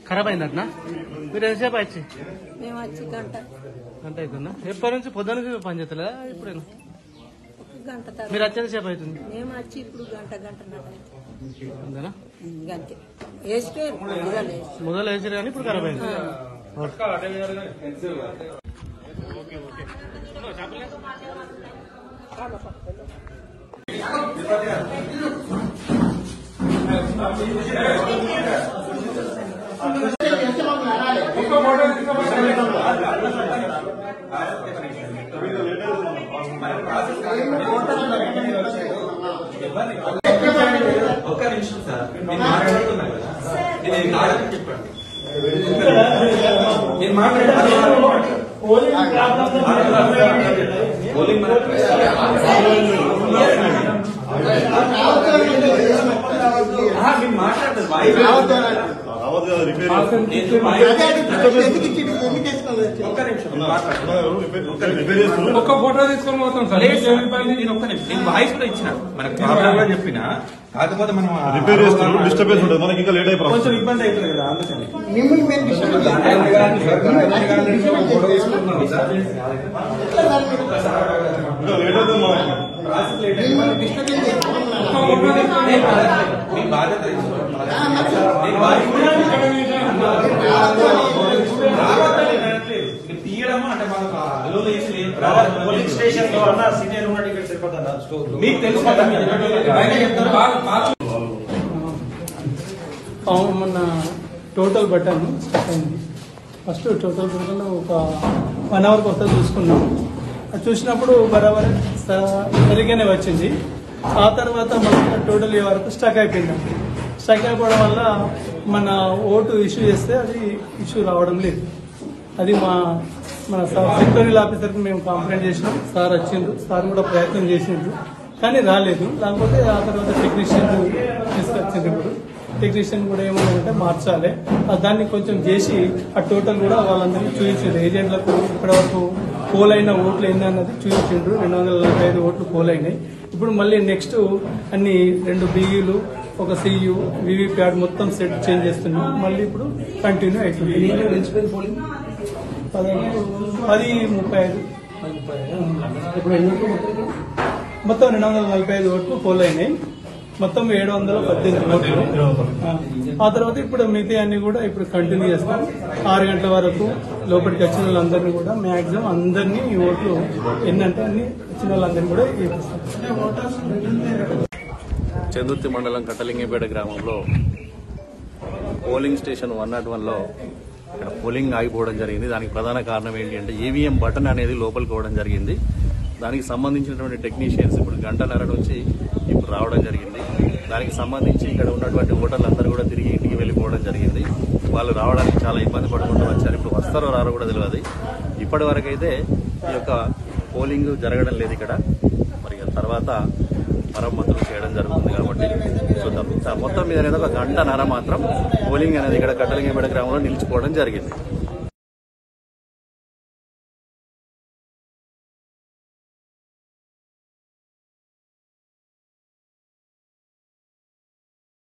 ఖరాబ్ అయిందట్నా? మీరు ఎంతసేపు వచ్చి? మేము వచ్చి గంట అవుతుందా? ఎప్పటి నుంచి పొద్దున నుంచి పనిచేస్తలేదా? ఇప్పుడేనా గంట మీరు వచ్చేది సేపు అవుతుంది? మేము వచ్చి ఇప్పుడు గంట అంతేనా? గంటే వేసిపోయారు మొదలు వేసారు కానీ ఇప్పుడు ఖరాబ్ అయింది. ఒక్క నిమిషం సార్, నేను మాట్లాడుతున్నా కదా, నేను కాదని చెప్పండి. నేను ఒక్క ఫోటో తీసుకొని పోతాం సార్. నేను ఒక్క నిమిషం, నేను వాయిస్ కూడా ఇచ్చిన, మనకు ప్రాబ్లం అని చెప్పిన, కాకపోతే మనం రిపేర్ చేస్తున్నాం, డిస్టర్బెన్స్ ఉంటుంది, మనకి ఇంకా లేట్ అయిపోతుంది, కొంచెం ఇబ్బంది అవుతుంది కదా, అందుకని మీ బాధ్యత తీయడము అంటే మనకు పోలీస్ స్టేషన్ లో అన్న సీనియర్ ఉన్నాడు ఇక్కడ సరిపోతుందా? మీకు తెలుసు కదా, మొన్న టోటల్ బటన్ స్టక్ అయింది. ఫస్ట్ టోటల్ బటన్ ఒక 1 అవర్ కొత్త చూసుకున్నాం. అది చూసినప్పుడు బరాబర్ సరిగ్గానే వచ్చింది. ఆ తర్వాత మన టోటల్ వరకు స్టక్ అయిపోయింది. స్టక్ అయిపోవడం వల్ల మన ఓటు ఇష్యూ చేస్తే అది ఇష్యూ రావడం లేదు. అది మన సెక్టోరియల్ ఆఫీసర్కి మేము కంప్లైంట్ చేసినాం. సార్ వచ్చిండ్రు, సార్ కూడా ప్రయత్నం చేసిండ్రు కానీ రాలేదు. లేకపోతే ఆ తర్వాత టెక్నీషియన్ తీసుకొచ్చిండ్రు. ఇప్పుడు టెక్నీషియన్ కూడా ఏమన్నారంటే మార్చాలి, దాన్ని కొంచెం చేసి ఆ టోటల్ కూడా వాళ్ళందరికీ చూపించారు. ఏజెంట్లకు ఇప్పటివరకు పోల్ అయిన ఓట్లు ఎన్ని అన్నది చూపించిండ్రు. 245 ఓట్లు పోల్ అయినాయి. ఇప్పుడు మళ్ళీ నెక్స్ట్ అన్ని 2 బిఈలు, ఒక సియు, వివిప్యాట్ మొత్తం సెట్ చేంజ్ చేస్తున్నాం. మళ్ళీ ఇప్పుడు కంటిన్యూ అవుతుంది. 10:35 మొత్తం 245 ఓట్లు పోల్ అయినాయి. మొత్తం 718 ఓట్లు. ఆ తర్వాత ఇప్పుడు మిగతా అన్ని కూడా ఇప్పుడు కంటిన్యూ చేస్తాం. 6 గంటల వరకు లోపలికి వచ్చిన వాళ్ళందరినీ కూడా మాక్సిమం అందరినీ ఓట్లు ఎన్నంటే అన్ని వచ్చిన వాళ్ళందరినీ కూడా వేపిస్తాం. చందుర్తి మండలం కట్టలింగంపేట గ్రామంలో పోలింగ్ స్టేషన్ 101లో ఇక్కడ పోలింగ్ ఆగిపోవడం జరిగింది. దానికి ప్రధాన కారణం ఏంటి అంటే ఈవీఎం బటన్ అనేది లోపలికి పోవడం జరిగింది. దానికి సంబంధించినటువంటి టెక్నీషియన్స్ ఇప్పుడు 1 గంటన్నర నుంచి ఇప్పుడు రావడం జరిగింది. దానికి సంబంధించి ఇక్కడ ఉన్నటువంటి ఓటర్లు అందరూ కూడా తిరిగి ఇంటికి వెళ్ళిపోవడం జరిగింది. వాళ్ళు రావడానికి చాలా ఇబ్బంది పడుకుంటూ వచ్చారు. ఇప్పుడు వస్తారో రారో కూడా తెలియదు. ఇప్పటి వరకు అయితే ఈ యొక్క పోలింగ్ జరగడం లేదు ఇక్కడ. మరి తర్వాత మరమ్మతులు చేయడం జరుగుతుంది కాబట్టి చూద్దాం. మొత్తం మీద అనేది 1 గంటన్నర మాత్రం పోలింగ్ అనేది ఇక్కడ కట్టలింగంపేట గ్రామంలో నిలిచిపోవడం జరిగింది.